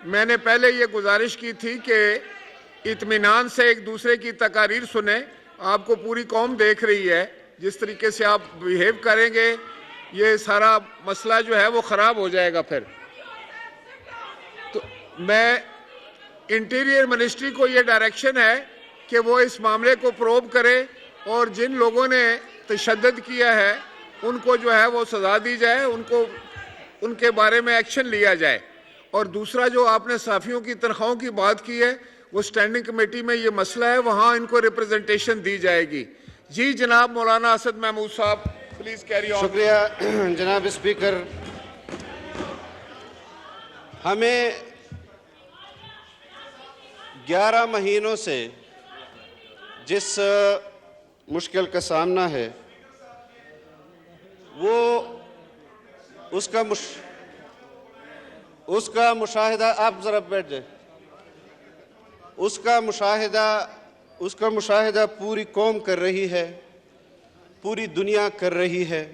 میں نے پہلے یہ گزارش کی تھی کہ اطمینان سے ایک دوسرے کی تقاریر سنیں. آپ کو پوری قوم دیکھ رہی ہے. جس طریقے سے آپ بیہیو کریں گے یہ سارا مسئلہ جو ہے وہ خراب ہو جائے گا. پھر تو میں انٹیریئر منسٹری کو یہ ڈائریکشن ہے کہ وہ اس معاملے کو پروب کرے اور جن لوگوں نے تشدد کیا ہے ان کو جو ہے وہ سزا دی جائے, ان کے بارے میں ایکشن لیا جائے. اور دوسرا جو آپ نے صحافیوں کی تنخواہوں کی بات کی ہے وہ اسٹینڈنگ کمیٹی میں یہ مسئلہ ہے, وہاں ان کو ریپرزنٹیشن دی جائے گی. جی جناب مولانا اسد محمود صاحب پلیز کیری آن. شکریہ جناب اسپیکر. ہمیں 11 مہینوں سے جس مشکل کا سامنا ہے وہ اس کا مشاہدہ آپ ذرا بیٹھ جائیں. اس کا مشاہدہ پوری قوم کر رہی ہے, پوری دنیا کر رہی ہے.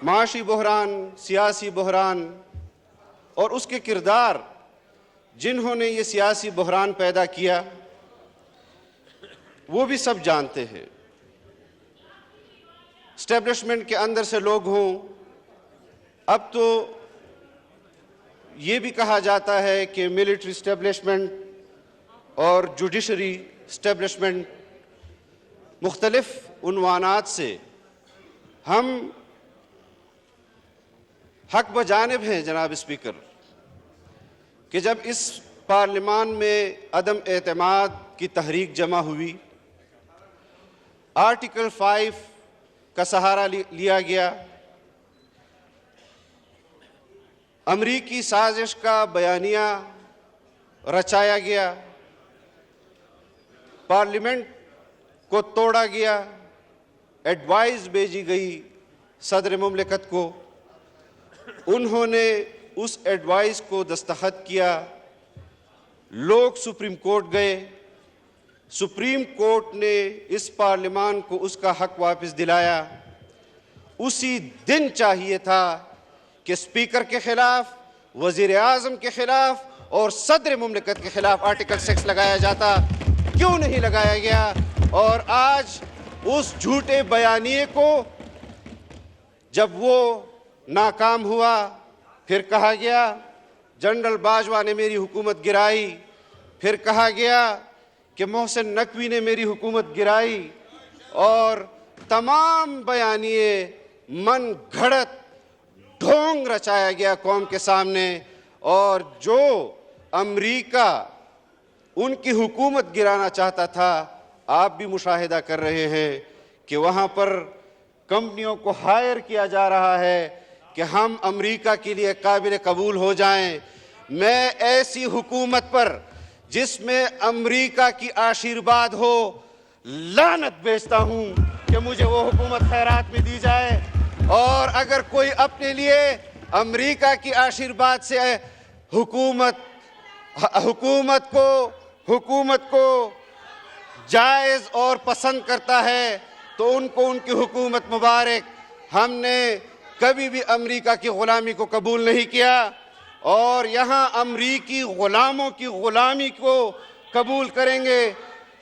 معاشی بحران, سیاسی بحران اور اس کے کردار جنہوں نے یہ سیاسی بحران پیدا کیا وہ بھی سب جانتے ہیں. اسٹیبلشمنٹ کے اندر سے لوگ ہوں, اب تو یہ بھی کہا جاتا ہے کہ ملٹری اسٹیبلشمنٹ اور جوڈیشری اسٹیبلشمنٹ, مختلف عنوانات سے ہم حق بجانب ہیں جناب اسپیکر کہ جب اس پارلیمان میں عدم اعتماد کی تحریک جمع ہوئی, آرٹیکل 5 کا سہارا لیا گیا, امریکی سازش کا بیانیہ رچایا گیا, پارلیمنٹ کو توڑا گیا, ایڈوائز بھیجی گئی صدر مملکت کو, انہوں نے اس ایڈوائز کو دستخط کیا, لوگ سپریم کورٹ گئے, سپریم کورٹ نے اس پارلیمان کو اس کا حق واپس دلایا. اسی دن چاہیے تھا کہ اسپیکر کے خلاف, وزیر اعظم کے خلاف اور صدر مملکت کے خلاف آرٹیکل 6 لگایا جاتا. کیوں نہیں لگایا گیا؟ اور آج اس جھوٹے بیانیے کو جب وہ ناکام ہوا, پھر کہا گیا جنرل باجوہ نے میری حکومت گرائی, پھر کہا گیا کہ محسن نقوی نے میری حکومت گرائی, اور تمام بیانیے من گھڑت ڈھونگ رچایا گیا قوم کے سامنے. اور جو امریکہ ان کی حکومت گرانا چاہتا تھا, آپ بھی مشاہدہ کر رہے ہیں کہ وہاں پر کمپنیوں کو ہائر کیا جا رہا ہے کہ ہم امریکہ کے لیے قابل قبول ہو جائیں. میں ایسی حکومت پر جس میں امریکہ کی آشیرواد ہو لعنت بھیجتا ہوں کہ مجھے وہ حکومت خیرات میں دی جائے. اور اگر کوئی اپنے لیے امریکہ کی آشیرواد سے حکومت کو جائز اور پسند کرتا ہے تو ان کو ان کی حکومت مبارک. ہم نے کبھی بھی امریکہ کی غلامی کو قبول نہیں کیا, اور یہاں امریکی غلاموں کی غلامی کو قبول کریں گے.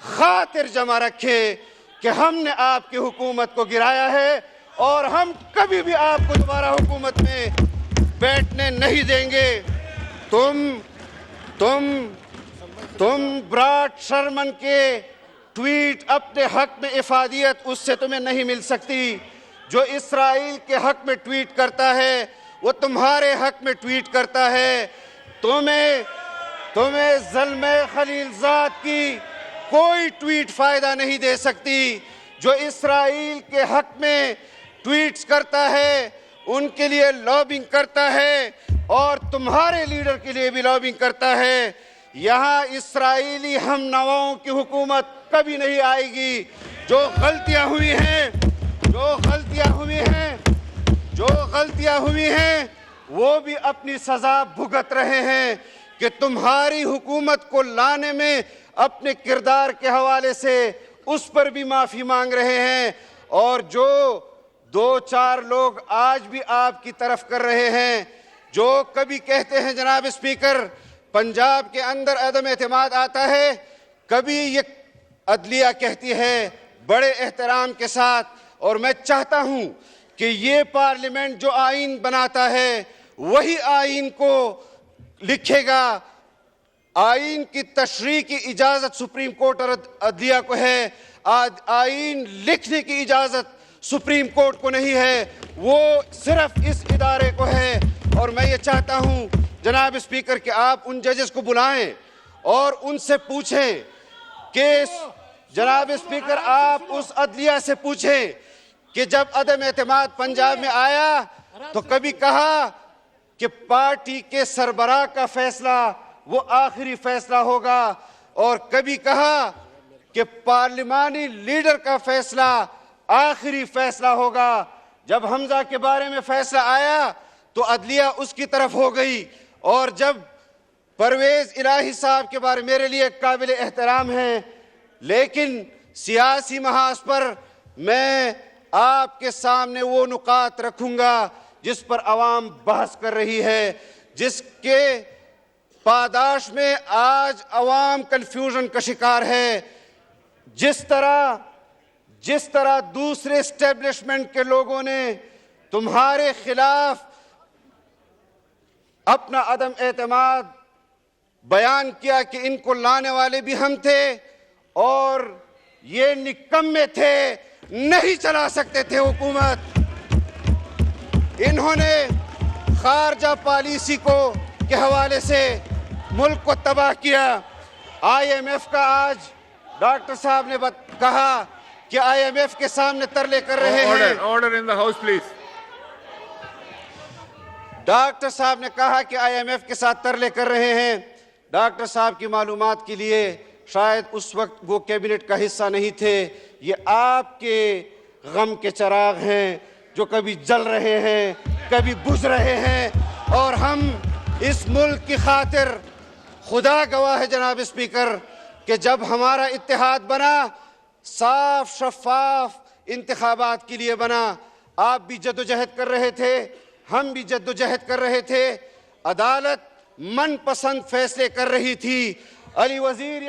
خاطر جمع رکھیں کہ ہم نے آپ کی حکومت کو گرایا ہے اور ہم کبھی بھی آپ کو دوبارہ حکومت میں بیٹھنے نہیں دیں گے. تم براٹ شرمن کے ٹویٹ اپنے حق میں افادیت اس سے تمہیں نہیں مل سکتی. جو اسرائیل کے حق میں ٹویٹ کرتا ہے وہ تمہارے حق میں ٹویٹ کرتا ہے. تمہیں ظلم خلیل زاد کی کوئی ٹویٹ فائدہ نہیں دے سکتی. جو اسرائیل کے حق میں ٹویٹس کرتا ہے ان کے لیے لابنگ کرتا ہے اور تمہارے لیڈر کے لیے بھی لابنگ کرتا ہے. یہاں اسرائیلی ہم نواؤں کی حکومت کبھی نہیں آئے گی. جو غلطیاں ہوئی ہیں وہ بھی اپنی سزا بھگت رہے ہیں کہ تمہاری حکومت کو لانے میں اپنے کردار کے حوالے سے اس پر بھی معافی مانگ رہے ہیں. اور جو 2-4 لوگ آج بھی آپ کی طرف کر رہے ہیں جو کبھی کہتے ہیں جناب اسپیکر پنجاب کے اندر عدم اعتماد آتا ہے، کبھی یہ عدلیہ کہتی ہے بڑے احترام کے ساتھ، اور میں چاہتا ہوں کہ یہ پارلیمنٹ جو آئین بناتا ہے وہی آئین کو لکھے گا۔ آئین کی تشریح کی اجازت سپریم کورٹ اور عدلیہ کو ہے، آئین لکھنے کی اجازت سپریم کورٹ کو نہیں ہے، وہ صرف اس ادارے کو ہے۔ اور میں یہ چاہتا ہوں جناب اسپیکر کہ آپ ان ججز کو بلائیں اور ان سے پوچھیں کہ جناب اسپیکر آپ اس عدلیہ سے پوچھیں کہ جب عدم اعتماد پنجاب میں آیا تو کبھی کہا کہ پارٹی کے سربراہ کا فیصلہ وہ آخری فیصلہ ہوگا، اور کبھی کہا کہ پارلیمانی لیڈر کا فیصلہ آخری فیصلہ ہوگا۔ جب حمزہ کے بارے میں فیصلہ آیا تو عدلیہ اس کی طرف ہو گئی، اور جب پرویز الہی صاحب کے بارے میرے لیے قابل احترام ہیں، لیکن سیاسی محاذ پر میں آپ کے سامنے وہ نکات رکھوں گا جس پر عوام بحث کر رہی ہے، جس کے پاداش میں آج عوام کنفیوژن کا شکار ہے۔ جس طرح دوسرے اسٹیبلشمنٹ کے لوگوں نے تمہارے خلاف اپنا عدم اعتماد بیان کیا کہ ان کو لانے والے بھی ہم تھے اور یہ نکمے تھے، نہیں چلا سکتے تھے حکومت، انہوں نے خارجہ پالیسی کے حوالے سے ملک کو تباہ کیا۔ آئی ایم ایف کا آج ڈاکٹر صاحب نے کہا کہ آئی ایم ایف کے سامنے ترلے کر رہے ہیں۔ Order in the house, please. Doctor صاحب نے کہا کہ آئی ایم ایف کے ساتھ ترلے کر رہے ہیں۔ ڈاکٹر صاحب کی معلومات کے لیے شاید اس وقت وہ کیبنٹ کا حصہ نہیں تھے، یہ آپ کے غم کے چراغ ہیں جو کبھی جل رہے ہیں کبھی بجھ رہے ہیں، اور ہم اس ملک کی خاطر خدا گواہ ہے جناب اسپیکر کہ جب ہمارا اتحاد بنا، صاف شفاف انتخابات کے لیے بنا، آپ بھی جدوجہد کر رہے تھے، ہم بھی جدوجہد کر رہے تھے، عدالت من پسند فیصلے کر رہی تھی۔ علی وزیر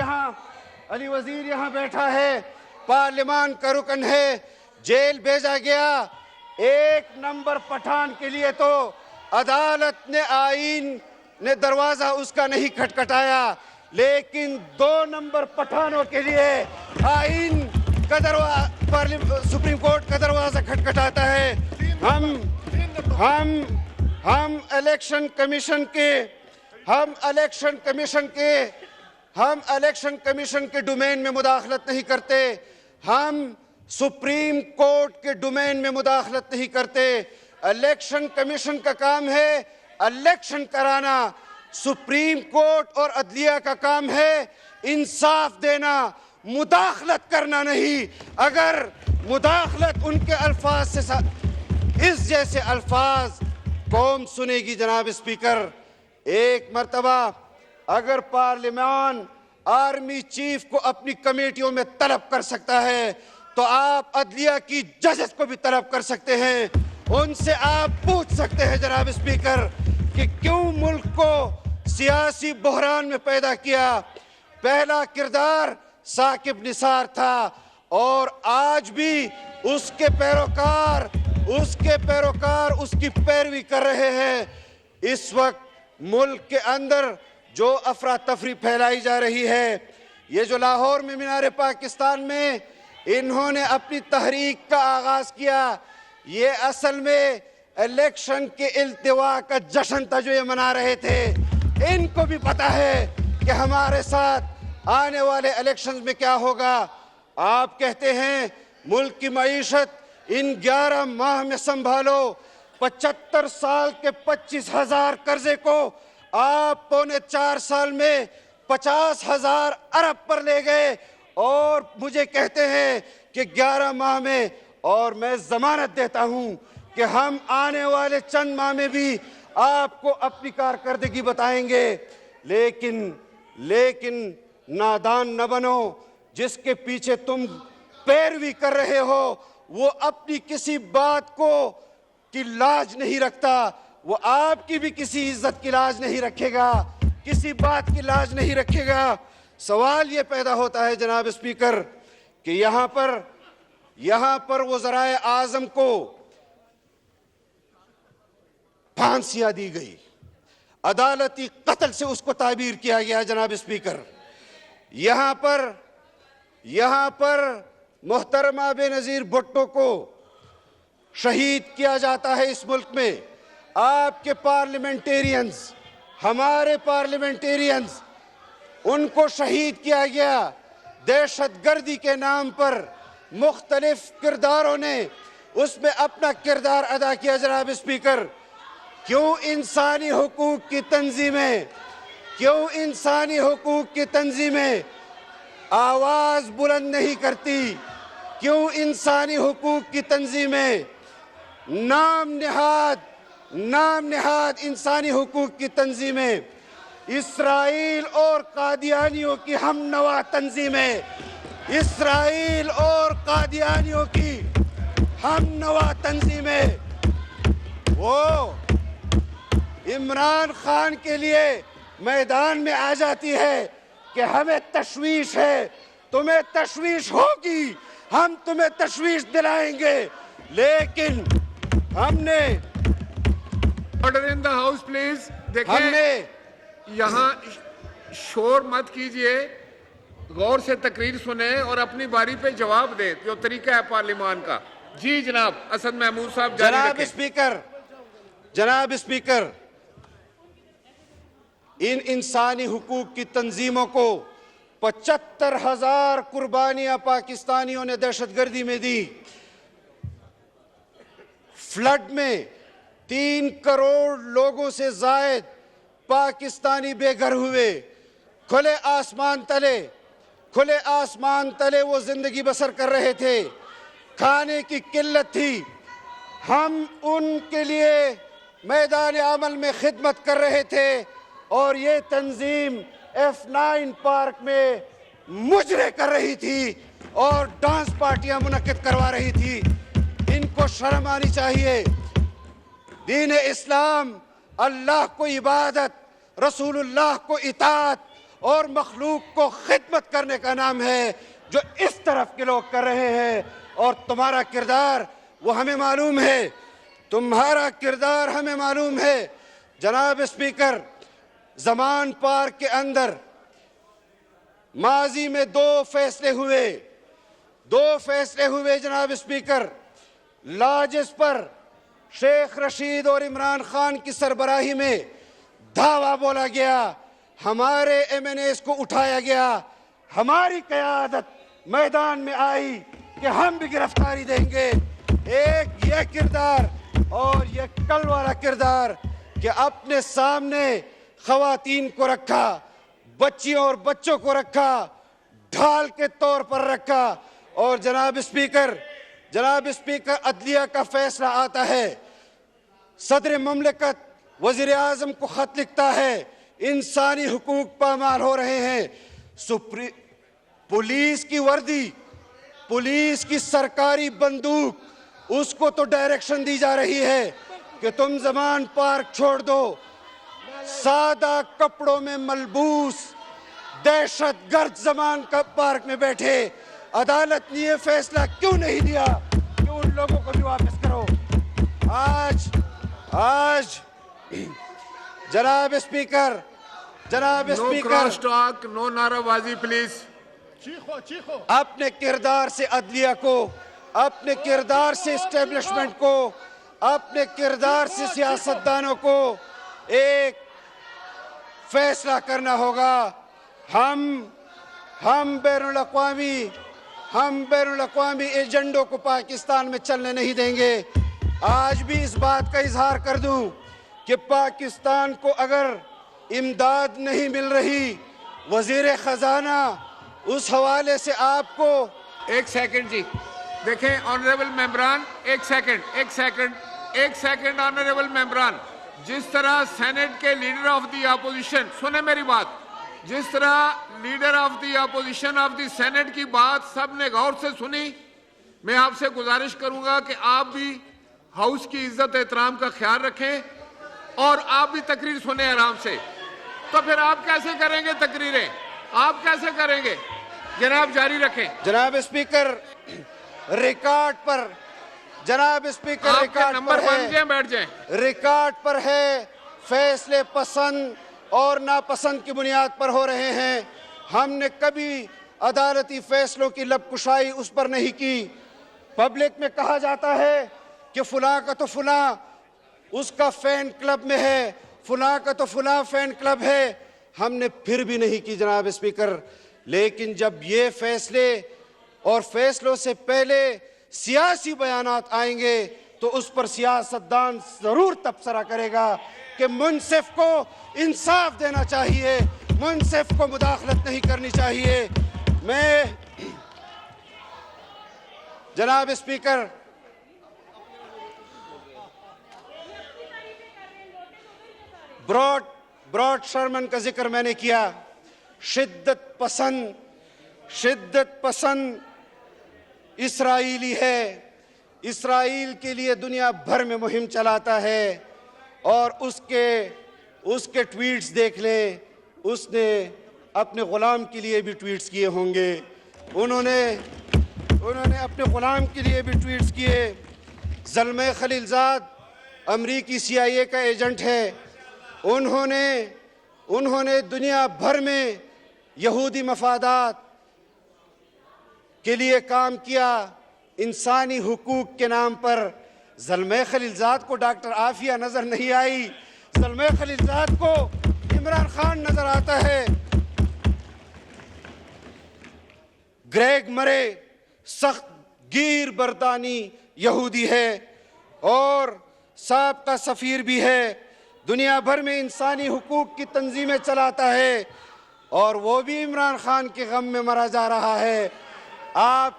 یہاں بیٹھا ہے، پارلیمان کا رکن ہے، جیل بھیجا گیا۔ 1 نمبر پٹھان کے لیے تو عدالت نے آئین نے دروازہ اس کا نہیں کھٹکھٹایا، لیکن 2 نمبر پٹھانوں کے لیے آئین کا سپریم کورٹ کا دروازہ کھٹکھٹاتا ہے۔ ہم الیکشن کمیشن کے ڈومین میں مداخلت نہیں کرتے، ہم سپریم کورٹ کے ڈومین میں مداخلت نہیں کرتے۔ الیکشن کمیشن کا کام ہے الیکشن کرانا، سپریم کورٹ اور عدلیہ کا کام ہے انصاف دینا، مداخلت کرنا نہیں۔ اگر مداخلت ان کے الفاظ سے اس جیسے الفاظ قوم سنے گی جناب اسپیکر، ایک مرتبہ اگر پارلیمان آرمی چیف کو اپنی کمیٹیوں میں طلب کر سکتا ہے تو آپ عدلیہ کی ججز کو بھی طلب کر سکتے ہیں، ان سے آپ پوچھ سکتے ہیں جناب اسپیکر کہ کیوں ملک کو سیاسی بحران میں پیدا کیا۔ پہلا کردار ثاقب نثار تھا، اور آج بھی اس کے پیروکار اس کی پیروی کر رہے ہیں۔ اس وقت ملک کے اندر جو افراتفری پھیلائی جا رہی ہے، یہ جو لاہور میں مینار پاکستان میں انہوں نے اپنی تحریک کا آغاز کیا، یہ اصل میں الیکشن کے التوا کا جشن تھا جو یہ منا رہے تھے۔ ان کو بھی پتا ہے کہ ہمارے ساتھ آنے والے الیکشنز میں کیا ہوگا۔ آپ کہتے ہیں ملک کی معیشت ان 11 ماہ میں سنبھالو، 75 سال کے 25,000 قرضے کو آپ 4.25 سال میں 50,000 ارب پر لے گئے، اور مجھے کہتے ہیں کہ 11 ماہ میں، اور میں ضمانت دیتا ہوں کہ ہم آنے والے چند ماہ میں بھی آپ کو اپنی کارکردگی بتائیں گے۔ لیکن نادان نہ بنو، جس کے پیچھے تم پیروی کر رہے ہو وہ اپنی کسی بات کو کی لاج نہیں رکھتا، وہ آپ کی بھی کسی عزت کی لاج نہیں رکھے گا, کسی بات کی لاج نہیں رکھے گا. سوال یہ پیدا ہوتا ہے جناب اسپیکر کہ یہاں پر وزرائے اعظم کو پھانسیاں دی گئی, عدالتی قتل سے اس کو تعبیر کیا گیا. جناب اسپیکر, یہاں پر محترمہ بے نظیر بھٹو کو شہید کیا جاتا ہے اس ملک میں. آپ کے پارلیمنٹیرینز, ہمارے پارلیمنٹیرینز, ان کو شہید کیا گیا. دہشت گردی کے نام پر مختلف کرداروں نے اس میں اپنا کردار ادا کیا. جناب اسپیکر, کیوں انسانی حقوق کی تنظیمیں آواز بلند نہیں کرتی؟ کیوں انسانی حقوق کی تنظیمیں, نام نہاد انسانی حقوق کی تنظیمیں, اسرائیل اور قادیانیوں کی ہم نوا تنظیمیں, وہ عمران خان کے لیے میدان میں آ جاتی ہے کہ ہمیں تشویش ہے. تمہیں تشویش ہوگی, ہم تمہیں تشویش دلائیں گے, لیکن ہم نے order in the house please. دیکھیں, یہاں شور مت کیجئے, غور سے تقریر سنیں اور اپنی باری پہ جواب دیں, جو طریقہ ہے پارلیمان کا. جی جناب اسد محمود صاحب جاری رکھیں. جناب اسپیکر, ان انسانی حقوق کی تنظیموں کو 75,000 قربانیاں پاکستانیوں نے دہشت گردی میں دی. فلڈ میں 3 کروڑ لوگوں سے زائد پاکستانی بے گھر ہوئے. کھلے آسمان تلے وہ زندگی بسر کر رہے تھے, کھانے کی قلت تھی. ہم ان کے لیے میدان عمل میں خدمت کر رہے تھے, اور یہ تنظیم F9 پارک میں مجرے کر رہی تھی اور ڈانس پارٹیاں منعقد کروا رہی تھی. ان کو شرم آنی چاہیے. دین اسلام اللہ کو عبادت, رسول اللہ کو اطاعت اور مخلوق کو خدمت کرنے کا نام ہے, جو اس طرف کے لوگ کر رہے ہیں. اور تمہارا کردار وہ ہمیں معلوم ہے, جناب اسپیکر, زمان پارک کے اندر ماضی میں 2 فیصلے ہوئے جناب اسپیکر. لاجز پر شیخ رشید اور عمران خان کی سربراہی میں دعویٰ بولا گیا, ہمارے MNAs کو اٹھایا گیا, ہماری قیادت میدان میں آئی کہ ہم بھی گرفتاری دیں گے. ایک یہ کردار اور یہ کل والا کردار کہ اپنے سامنے خواتین کو رکھا, بچیوں اور بچوں کو رکھا, ڈھال کے طور پر رکھا. اور جناب اسپیکر عدلیہ کا فیصلہ آتا ہے, صدر مملکت وزیر اعظم کو خط لکھتا ہے, انسانی حقوق پامال ہو رہے ہیں. پولیس کی وردی, پولیس کی سرکاری بندوق, اس کو تو ڈائریکشن دی جا رہی ہے کہ تم زمان پارک چھوڑ دو. سادہ کپڑوں میں ملبوس دہشت گرد زمان پارک میں بیٹھے. عدالت نے یہ فیصلہ کیوں نہیں دیا کہ ان لوگوں کو بھی واپس کرو؟ آج جناب اسپیکر نو کراس ٹاک, نو نعرہ بازی پلیز. اپنے کردار سے عدلیہ کو, اپنے کردار سے اسٹیبلشمنٹ کو, اپنے کردار سے سیاستدانوں کو ایک فیصلہ کرنا ہوگا. ہم بین الاقوامی ایجنڈوں کو پاکستان میں چلنے نہیں دیں گے. آج بھی اس بات کا اظہار کر دوں کہ پاکستان کو اگر امداد نہیں مل رہی, وزیر خزانہ اس حوالے سے آپ کو. ایک سیکنڈ جی, دیکھیں آنریبل ممبران, ایک سیکنڈ آنریبل ممبران. جس طرح سینٹ کے لیڈر آف دی اپوزیشن, سنیں میری بات, جس طرح leader of the opposition of the senate کی بات سب نے غور سے سنی, میں آپ سے گزارش کروں گا کہ آپ بھی ہاؤس کی عزت احترام کا خیال رکھیں. اور آپ بھی تقریر سنیں آرام سے. تو پھر آپ کیسے کریں گے تقریریں؟ آپ کیسے کریں گے؟ جناب جاری رکھیں. جناب اسپیکر ریکارڈ پر جناب اسپیکر آپ کے ریکارڈ نمبر پر بن ہے جائیں، بیٹھ جائیں. ریکارڈ پر ہے فیصلے پسند اور ناپسند کی بنیاد پر ہو رہے ہیں. ہم نے کبھی عدالتی فیصلوں کی لب کشائی اس پر نہیں کی. پبلک میں کہا جاتا ہے کہ فلاں کا تو فلاں اس کا فین کلب میں ہے، فلاں کا تو فلاں فین کلب ہے. ہم نے پھر بھی نہیں کی جناب اسپیکر. لیکن جب یہ فیصلے اور فیصلوں سے پہلے سیاسی بیانات آئیں گے تو اس پر سیاستدان ضرور تبصرہ کرے گا کہ منصف کو انصاف دینا چاہیے، منصف کو مداخلت نہیں کرنی چاہیے. میں جناب اسپیکر براڈ شرمن کا ذکر میں نے کیا. شدت پسند اسرائیلی ہے، اسرائیل کے لیے دنیا بھر میں مہم چلاتا ہے. اور اس کے ٹویٹس دیکھ لیں، اس نے اپنے غلام کے لیے بھی ٹویٹس کیے ہوں گے. انہوں نے اپنے غلام کے لیے بھی ٹویٹس کیے. زلمے خلیلزاد امریکی CIA کا ایجنٹ ہے. انہوں نے دنیا بھر میں یہودی مفادات کے لیے کام کیا انسانی حقوق کے نام پر. زلمے خلیلزاد کو ڈاکٹر عافیہ نظر نہیں آئی، زلمے خلیلزاد کو عمران خان نظر آتا ہے. گریگ مرے سخت گیر برطانی یہودی ہے اور سابقہ سفیر بھی ہے، دنیا بھر میں انسانی حقوق کی تنظیمیں چلاتا ہے اور وہ بھی عمران خان کے غم میں مرا جا رہا ہے. آپ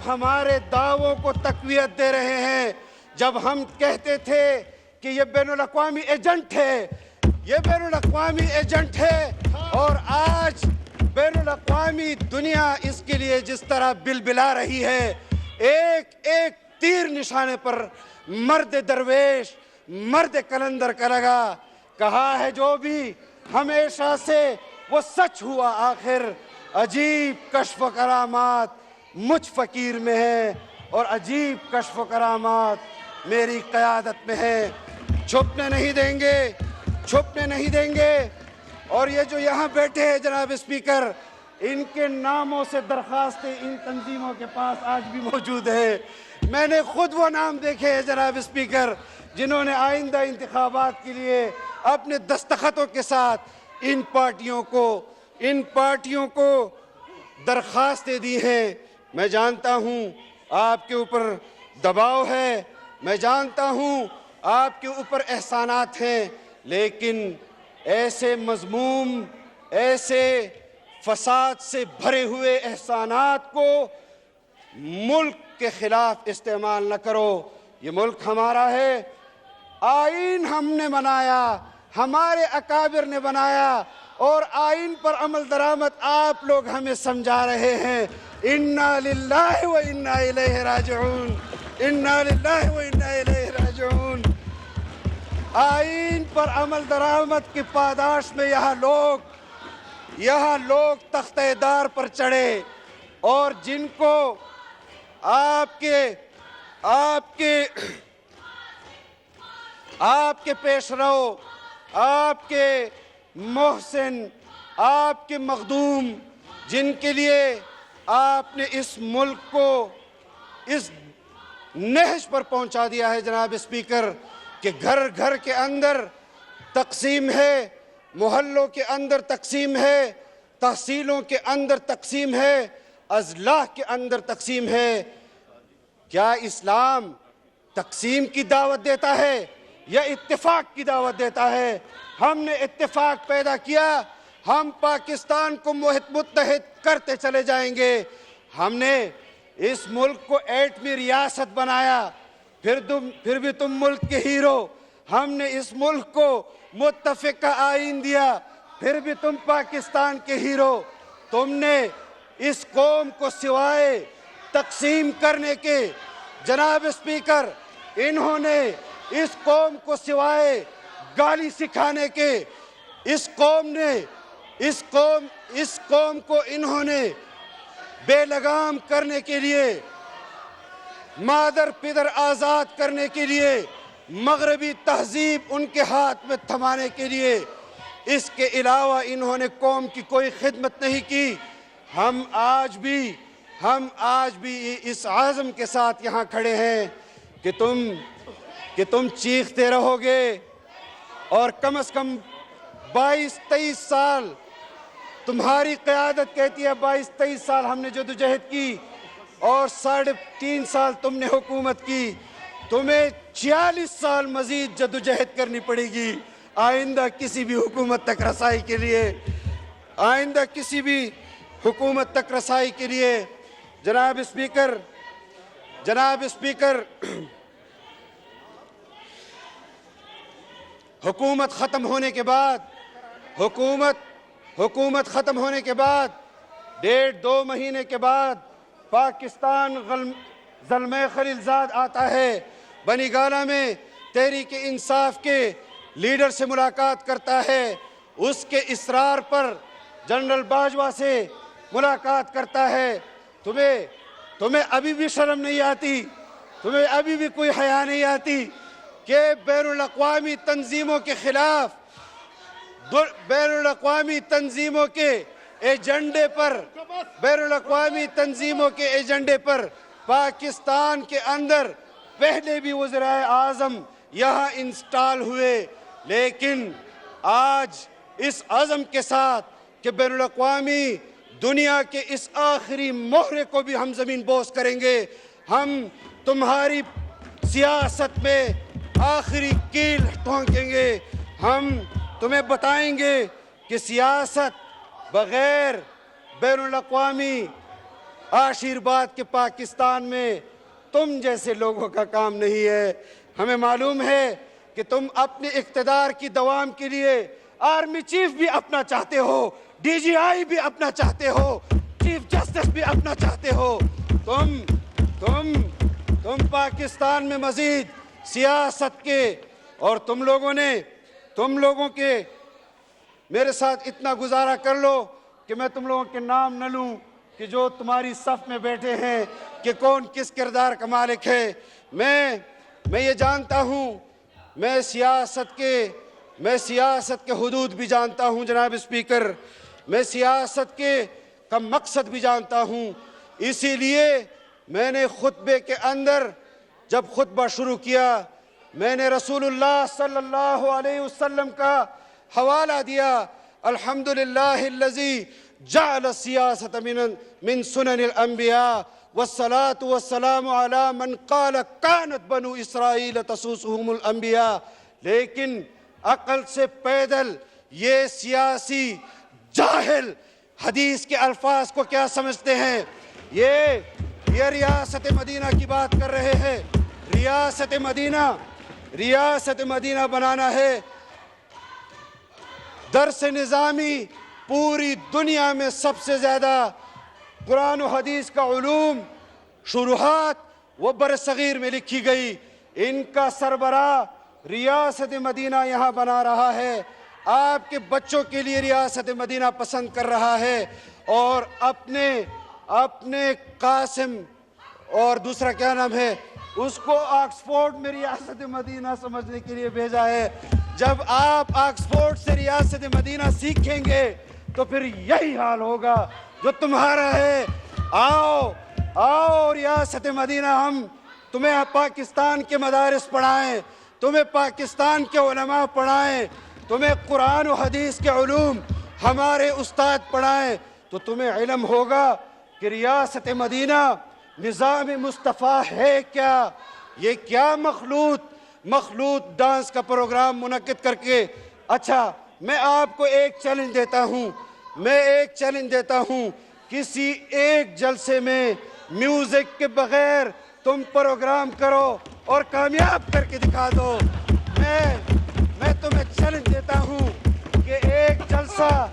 ہمارے دعووں کو تقویت دے رہے ہیں. جب ہم کہتے تھے کہ یہ بین الاقوامی ایجنٹ ہے، یہ بین الاقوامی ایجنٹ ہے، اور آج بین الاقوامی دنیا اس کے لیے جس طرح بلبلا رہی ہے، ایک تیر نشانے پر مرد درویش، مرد کلندر کا لگا. کہا ہے جو بھی ہمیشہ سے وہ سچ ہوا آخر. عجیب کشف و کرامات مجھ فقیر میں ہے اور عجیب کشف و کرامات میری قیادت میں ہے. چھپنے نہیں دیں گے. اور یہ جو یہاں بیٹھے ہیں جناب اسپیکر، ان کے ناموں سے درخواستیں ان تنظیموں کے پاس آج بھی موجود ہے. میں نے خود وہ نام دیکھے ہیں جناب اسپیکر جنہوں نے آئندہ انتخابات کے لیے اپنے دستخطوں کے ساتھ ان پارٹیوں کو درخواستیں دی ہیں. میں جانتا ہوں آپ کے اوپر دباؤ ہے، میں جانتا ہوں آپ کے اوپر احسانات ہیں، لیکن ایسے مذموم، ایسے فساد سے بھرے ہوئے احسانات کو ملک کے خلاف استعمال نہ کرو. یہ ملک ہمارا ہے، آئین ہم نے بنایا، ہمارے اکابر نے بنایا، اور آئین پر عمل درآمد آپ لوگ ہمیں سمجھا رہے ہیں. انا للہ و انا الیہ راجعون، انا للہ و انا الیہ راجعون. آئین پر عمل درآمد کی پاداش میں یہاں لوگ تختہ دار پر چڑھے، اور جن کو آپ کے پیش رو، آپ کے محسن، آپ کے مخدوم، جن کے لیے آپ نے اس ملک کو اس نہج پر پہنچا دیا ہے جناب اسپیکر کہ گھر گھر کے اندر تقسیم ہے، محلوں کے اندر تقسیم ہے، تحصیلوں کے اندر تقسیم ہے، اضلاع کے اندر تقسیم ہے. کیا اسلام تقسیم کی دعوت دیتا ہے یا اتفاق کی دعوت دیتا ہے؟ ہم نے اتفاق پیدا کیا، ہم پاکستان کو متحد کرتے چلے جائیں گے. ہم نے اس ملک کو ایٹمی ریاست بنایا، پھر بھی تم ملک کے ہیرو. ہم نے اس ملک کو متفقہ آئین دیا، پھر بھی تم پاکستان کے ہیرو. تم نے اس قوم کو سوائے تقسیم کرنے کے، جناب اسپیکر، انہوں نے اس قوم کو سوائے گالی سکھانے کے اس قوم کو انہوں نے بے لگام کرنے کے لیے، مادر پدر آزاد کرنے کے لیے، مغربی تہذیب ان کے ہاتھ میں تھمانے کے لیے، اس کے علاوہ انہوں نے قوم کی کوئی خدمت نہیں کی۔ ہم آج بھی اس عزم کے ساتھ یہاں کھڑے ہیں کہ تم چیختے رہو گے، اور کم از کم 22-23 سال تمہاری قیادت کہتی ہے، 22-23 سال ہم نے جدوجہد کی، اور 3.5 سال تم نے حکومت کی، تمہیں 46 سال مزید جدوجہد کرنی پڑے گی آئندہ کسی بھی حکومت تک رسائی کے لیے۔ جناب اسپیکر، حکومت ختم ہونے کے بعد 1.5-2 مہینے کے بعد پاکستان زلمے خلیلزاد آتا ہے، بنی گالہ میں تحریک انصاف کے لیڈر سے ملاقات کرتا ہے، اس کے اصرار پر جنرل باجوہ سے ملاقات کرتا ہے۔ تمہیں ابھی بھی شرم نہیں آتی، تمہیں ابھی بھی کوئی حیا نہیں آتی کہ بین الاقوامی تنظیموں کے خلاف، بین الاقوامی تنظیموں کے ایجنڈے پر پاکستان کے اندر پہلے بھی وزرائے اعظم یہاں انسٹال ہوئے، لیکن آج اس عزم کے ساتھ کہ بین الاقوامی دنیا کے اس آخری مہرے کو بھی ہم زمین بوس کریں گے، ہم تمہاری سیاست میں آخری کیل ٹھونکیں گے، ہم تمہیں بتائیں گے کہ سیاست بغیر بین الاقوامی آشیرواد کے پاکستان میں تم جیسے لوگوں کا کام نہیں ہے۔ ہمیں معلوم ہے کہ تم اپنے اقتدار کی دوام کے لیے آرمی چیف بھی اپنا چاہتے ہو، ڈی جی آئی بھی اپنا چاہتے ہو، چیف جسٹس بھی اپنا چاہتے ہو۔ تم پاکستان میں مزید سیاست کے، اور تم لوگوں کے میرے ساتھ اتنا گزارا کر لو کہ میں تم لوگوں کے نام نہ لوں کہ جو تمہاری صف میں بیٹھے ہیں کہ کون کس کردار کا مالک ہے۔ میں یہ جانتا ہوں، میں سیاست کے حدود بھی جانتا ہوں جناب اسپیکر، میں سیاست کا مقصد بھی جانتا ہوں، اسی لیے میں نے خطبے کے اندر جب خطبہ شروع کیا میں نے رسول اللہ صلی اللہ علیہ وسلم کا حوالہ دیا، الحمدللہ الذی جعل السیاست من سنن الانبیاء والصلاة والسلام علی من قال کانت بنو اسرائیل تسوسهم الانبیاء۔ لیکن عقل سے پیدل یہ سیاسی جاہل حدیث کے الفاظ کو کیا سمجھتے ہیں؟ یہ ریاست مدینہ کی بات کر رہے ہیں۔ ریاست مدینہ بنانا ہے، درس نظامی پوری دنیا میں سب سے زیادہ قرآن و حدیث کا علوم شروحات وہ برصغیر میں لکھی گئی، ان کا سربراہ ریاست مدینہ یہاں بنا رہا ہے، آپ کے بچوں کے لیے ریاست مدینہ پسند کر رہا ہے، اور اپنے قاسم اور دوسرا کیا نام ہے اس کو آکسفورڈ میں ریاست مدینہ سمجھنے کے لیے بھیجا ہے۔ جب آپ آکسفورڈ سے ریاست مدینہ سیکھیں گے تو پھر یہی حال ہوگا جو تمہارا ہے۔ آؤ ریاست مدینہ، ہم تمہیں پاکستان کے مدارس پڑھائیں، تمہیں پاکستان کے علماء پڑھائیں، تمہیں قرآن و حدیث کے علوم ہمارے استاد پڑھائیں، تو تمہیں علم ہوگا کہ ریاست مدینہ نظام مصطفیٰ ہے کیا۔ یہ کیا مخلوط ڈانس کا پروگرام منعقد کر کے۔ اچھا، میں آپ کو ایک چیلنج دیتا ہوں، کسی ایک جلسے میں میوزک کے بغیر تم پروگرام کرو اور کامیاب کر کے دکھا دو۔ میں تمہیں چیلنج دیتا ہوں کہ ایک جلسہ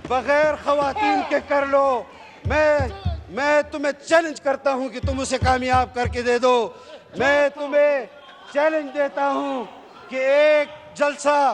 بغیر خواتین کے کر لو۔ میں تمہیں چیلنج کرتا ہوں کہ تم اسے کامیاب کر کے دے دو۔ میں تمہیں چیلنج دیتا ہوں کہ ایک جلسہ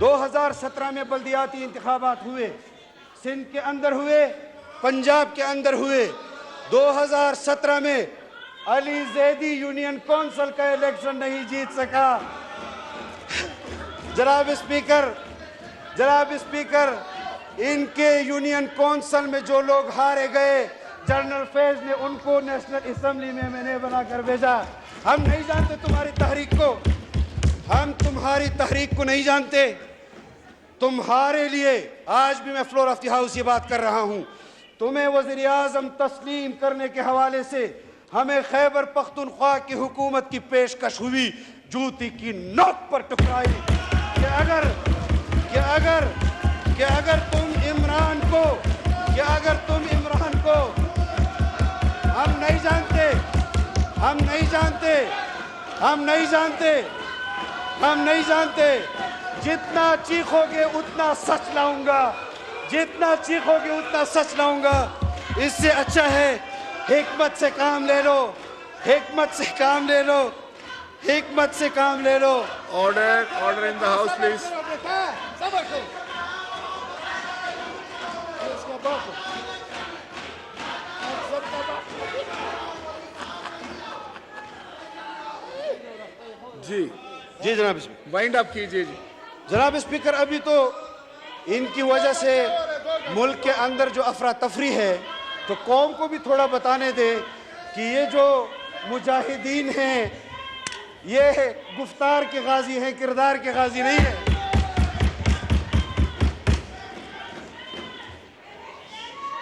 2017 میں بلدیاتی انتخابات ہوئے، سندھ کے اندر ہوئے، پنجاب کے اندر ہوئے۔ 2017 میں علی زیدی یونین کونسل کا الیکشن نہیں جیت سکا۔ جناب اسپیکر، ان کے یونین کونسل میں جو لوگ ہارے گئے، جنرل فیض نے ان کو نیشنل اسمبلی میں نے بنا کر بھیجا۔ ہم نہیں جانتے تمہاری تحریک کو، ہم تمہاری تحریک کو نہیں جانتے۔ تمہارے لیے آج بھی میں فلور آف دی ہاؤس یہ بات کر رہا ہوں، تمہیں وزیر اعظم تسلیم کرنے کے حوالے سے ہمیں خیبر پختونخوا کی حکومت کی پیشکش ہوئی، جوتی کی نوک پر ٹکرائی کہ اگر تم عمران کو ہم نہیں جانتے، جتنا چیخو گے اتنا سچ لاؤں گا، اس سے اچھا ہے حکمت سے کام لے لو۔ Order in the house, please. جی جناب اسپیکر، وائنڈ اپ کیجیے جی۔ جناب اسپیکر، ابھی تو ان کی وجہ سے ملک کے اندر جو افراتفری ہے، تو قوم کو بھی تھوڑا بتانے دے کہ یہ جو مجاہدین ہیں یہ گفتار کے غازی ہیں، کردار کے غازی نہیں ہیں۔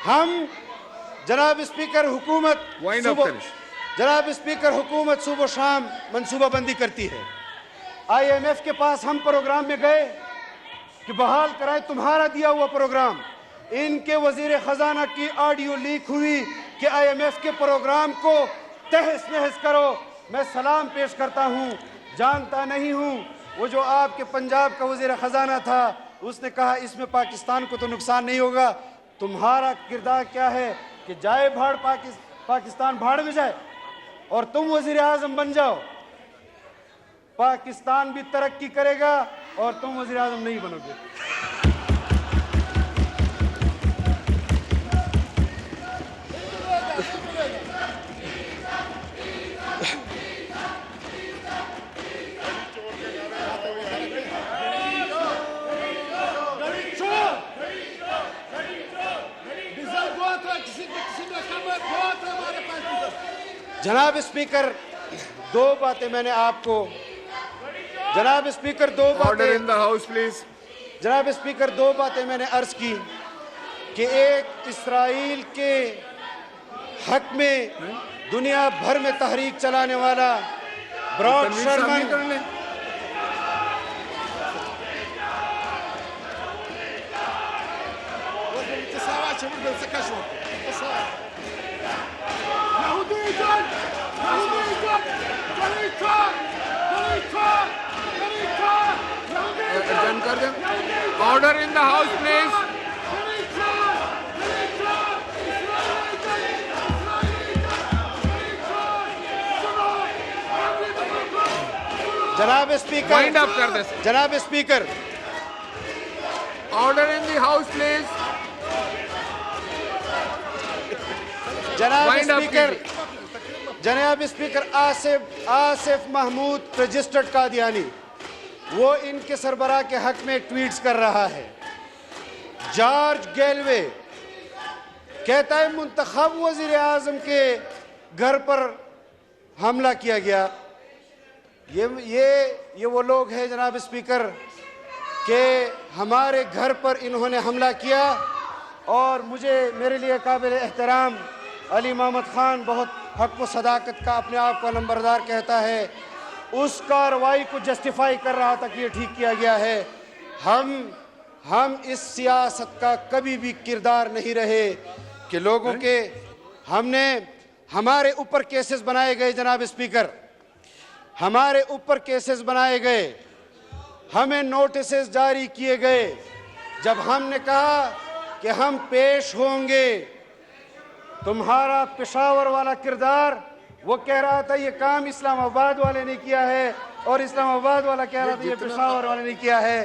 ہم جناب اسپیکر حکومت صبح و شام منصوبہ بندی کرتی ہے۔ IMF کے پاس ہم پروگرام میں گئے کہ بحال کرائے تمہارا دیا ہوا پروگرام۔ ان کے وزیر خزانہ کی آڈیو لیک ہوئی کہ IMF کے پروگرام کو تہس نہس کرو۔ میں سلام پیش کرتا ہوں، جانتا نہیں ہوں، وہ جو آپ کے پنجاب کا وزیر خزانہ تھا اس نے کہا اس میں پاکستان کو تو نقصان نہیں ہوگا۔ تمہارا کردار کیا ہے کہ جائے بھاڑ پاکستان بھاڑ میں جائے اور تم وزیر اعظم بن جاؤ، پاکستان بھی ترقی کرے گا اور تم وزیر اعظم نہیں بنو گے۔ جناب اسپیکر، دو باتیں میں نے آپ کو Order in the house, please. جناب اسپیکر، دو باتیں میں نے عرض کی کہ ایک اسرائیل کے حق میں دنیا بھر میں تحریک چلانے والا Brad Sherman, Order in the house, please. جناب اسپیکر، Wind up کر دیں۔ جناب speaker, Order in the house, please. جناب اسپیکر، آصف محمود رجسٹرڈ قادیانی، وہ ان کے سربراہ کے حق میں ٹویٹس کر رہا ہے۔ جارج گیلوے کہتا ہے منتخب وزیر اعظم کے گھر پر حملہ کیا گیا۔ یہ وہ لوگ ہیں جناب اسپیکر کہ ہمارے گھر پر انہوں نے حملہ کیا، اور میرے لیے قابل احترام علی محمد خان بہت حق و صداقت کا اپنے آپ کو نمبردار کہتا ہے، اس کارروائی کو جسٹیفائی کر رہا تھا کہ یہ ٹھیک کیا گیا ہے۔ ہم اس سیاست کا کبھی بھی کردار نہیں رہے کہ لوگوں کے ہمارے اوپر کیسز بنائے گئے جناب اسپیکر، ہمارے اوپر کیسز بنائے گئے، ہمیں نوٹسز جاری کیے گئے۔ جب ہم نے کہا کہ ہم پیش ہوں گے، تمہارا پشاور والا کردار، وہ کہہ رہا تھا یہ کام اسلام آباد والے نے کیا ہے، اور اسلام آباد والا کہہ رہا تھا یہ پشاور والے نے کیا ہے۔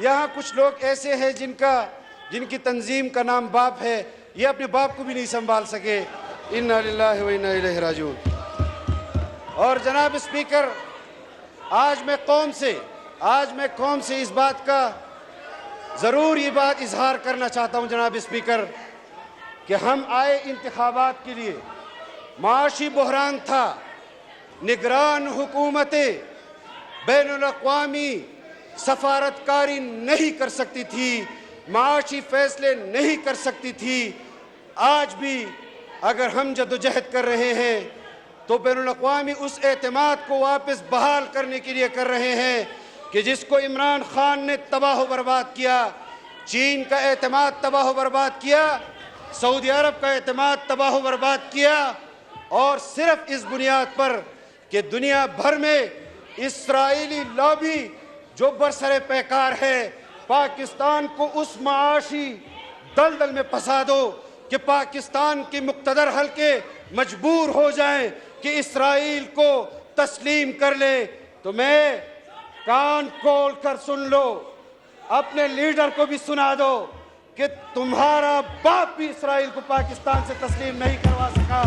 یہاں کچھ لوگ ایسے ہیں جن کی تنظیم کا نام باپ ہے، یہ اپنے باپ کو بھی نہیں سنبھال سکے۔ انا للہ و انا الیہ راجعون۔ اور جناب اسپیکر، آج میں قوم سے اس بات کا ضرور یہ بات اظہار کرنا چاہتا ہوں جناب اسپیکر، کہ ہم آئے انتخابات کے لیے، معاشی بحران تھا، نگران حکومتیں بین الاقوامی سفارتکاری نہیں کر سکتی تھی، معاشی فیصلے نہیں کر سکتی تھی۔ آج بھی اگر ہم جدوجہد کر رہے ہیں تو بین الاقوامی اس اعتماد کو واپس بحال کرنے کے لیے کر رہے ہیں کہ جس کو عمران خان نے تباہ و برباد کیا، چین کا اعتماد تباہ و برباد کیا، سعودی عرب کا اعتماد تباہ و برباد کیا، اور صرف اس بنیاد پر کہ دنیا بھر میں اسرائیلی لابی جو برسر پیکار ہے، پاکستان کو اس معاشی دلدل میں پھنسا دو کہ پاکستان کے مقتدر حلقے مجبور ہو جائیں کہ اسرائیل کو تسلیم کر لے۔ تو میں کان کھول کر سن لو، اپنے لیڈر کو بھی سنا دو کہ تمہارا باپ بھی اسرائیل کو پاکستان سے تسلیم نہیں کروا سکا،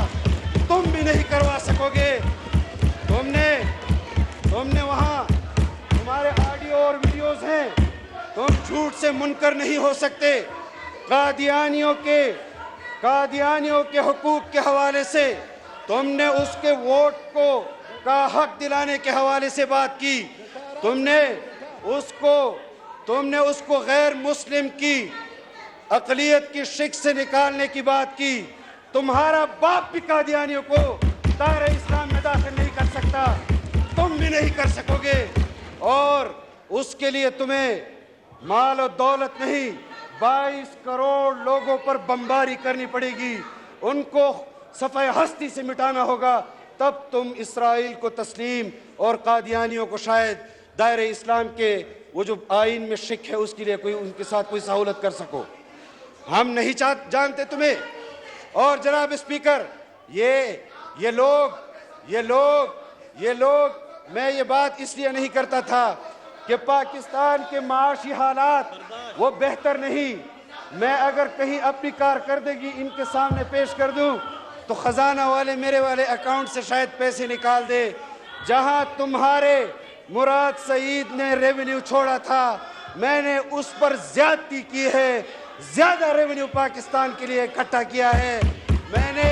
تم بھی نہیں کروا سکو گے۔ تم نے وہاں تمہارے آڈیو اور ویڈیوز ہیں، تم جھوٹ سے منکر نہیں ہو سکتے۔ قادیانیوں کے حقوق کے حوالے سے تم نے اس کے ووٹ کا حق دلانے کے حوالے سے بات کی، تم نے اس کو غیر مسلم کی اقلیت کی شک سے نکالنے کی بات کی۔ تمہارا باپ بھی قادیانیوں کو دائرہ اسلام میں داخل نہیں کر سکتا، تم بھی نہیں کر سکو گے، اور اس کے لیے تمہیں مال و دولت نہیں، 22 کروڑ لوگوں پر بمباری کرنی پڑے گی، ان کو صفحہ ہستی سے مٹانا ہوگا، تب تم اسرائیل کو تسلیم اور قادیانیوں کو شاید دائرہ اسلام کے وہ جو آئین میں شک ہے اس کے لیے ان کے ساتھ کوئی سہولت کر سکو۔ ہم نہیں جانتے تمہیں۔ اور جناب اسپیکر، یہ لوگ میں یہ بات اس لیے نہیں کرتا تھا کہ پاکستان کے معاشی حالات وہ بہتر نہیں، میں اگر کہیں اپنی کارکردگی ان کے سامنے پیش کر دوں تو خزانہ والے میرے والے اکاؤنٹ سے شاید پیسے نکال دے۔ جہاں تمہارے مراد سعید نے ریونیو چھوڑا تھا، میں نے اس پر زیادتی کی ہے، زیادہ ریونیو پاکستان کے لیے اکٹھا کیا ہے۔ میں نے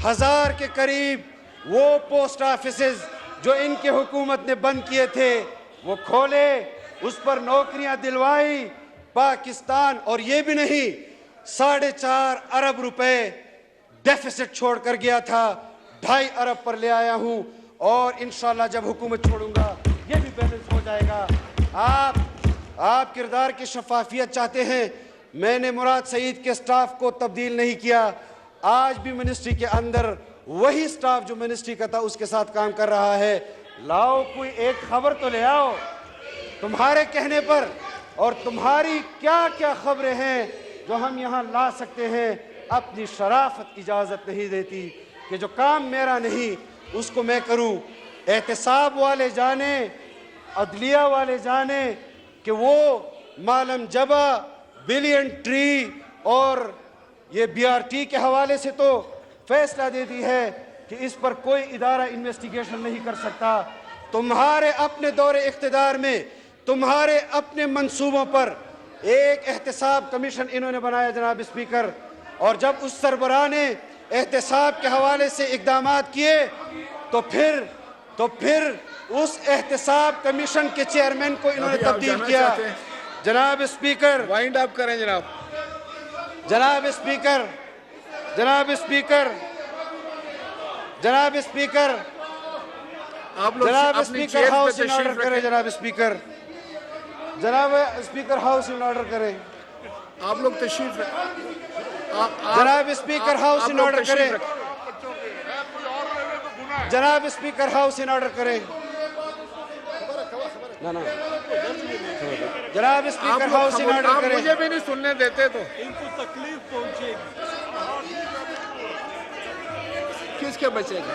1000 کے قریب وہ پوسٹ آفیسز جو ان کے حکومت نے بند کیے تھے وہ کھولے، اس پر نوکریاں دلوائی پاکستان، اور یہ بھی نہیں 4.5 ارب روپے ڈیفیسٹ چھوڑ کر گیا تھا، 2.5 ارب پر لے آیا ہوں، اور انشاءاللہ جب حکومت چھوڑوں گا یہ بھی بیلنس ہو جائے گا۔ آپ کردار کی شفافیت چاہتے ہیں، میں نے مراد سعید کے سٹاف کو تبدیل نہیں کیا، آج بھی منسٹری کے اندر وہی سٹاف جو منسٹری کا تھا اس کے ساتھ کام کر رہا ہے۔ لاؤ کوئی ایک خبر تو لے آؤ تمہارے کہنے پر، اور تمہاری کیا کیا خبریں ہیں جو ہم یہاں لا سکتے ہیں۔ اپنی شرافت اجازت نہیں دیتی کہ جو کام میرا نہیں اس کو میں کروں۔ احتساب والے جانے، عدلیہ والے جانے کہ وہ مالم جبا، بلین ٹری اور یہ BRT کے حوالے سے تو فیصلہ دیتی ہے کہ اس پر کوئی ادارہ انویسٹیگیشن نہیں کر سکتا۔ تمہارے اپنے دور اقتدار میں، تمہارے اپنے منصوبوں پر ایک احتساب کمیشن انہوں نے بنایا جناب اسپیکر، اور جب اس سربراہ نے احتساب کے حوالے سے اقدامات کیے تو پھر اس احتساب کمیشن کے چیئرمین کو انہوں نے تبدیل کیا۔ جناب اسپیکر، وائنڈ اپ کریں جناب۔ جناب اسپیکر، آپ لوگ جناب اپنی اسپیکر چیئر پہ ہاؤس ان تشریف آرڈر کریں، رکھیں۔ جناب اسپیکر ہاؤس ان آرڈر کریں، آپ لوگ تشریف رکھیں۔ جناب اسپیکر ہاؤس ان آرڈر کریں، جناب اسپیکر ہاؤس ان آرڈر کریں، جناب اسپیکر ہاؤس ان آرڈر آپ کریں۔ مجھے بھی نہیں سننے دیتے تو ان کو تکلیف پہنچے گی۔ کس کے بچے گا؟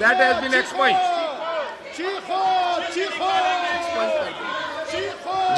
That has been expunged.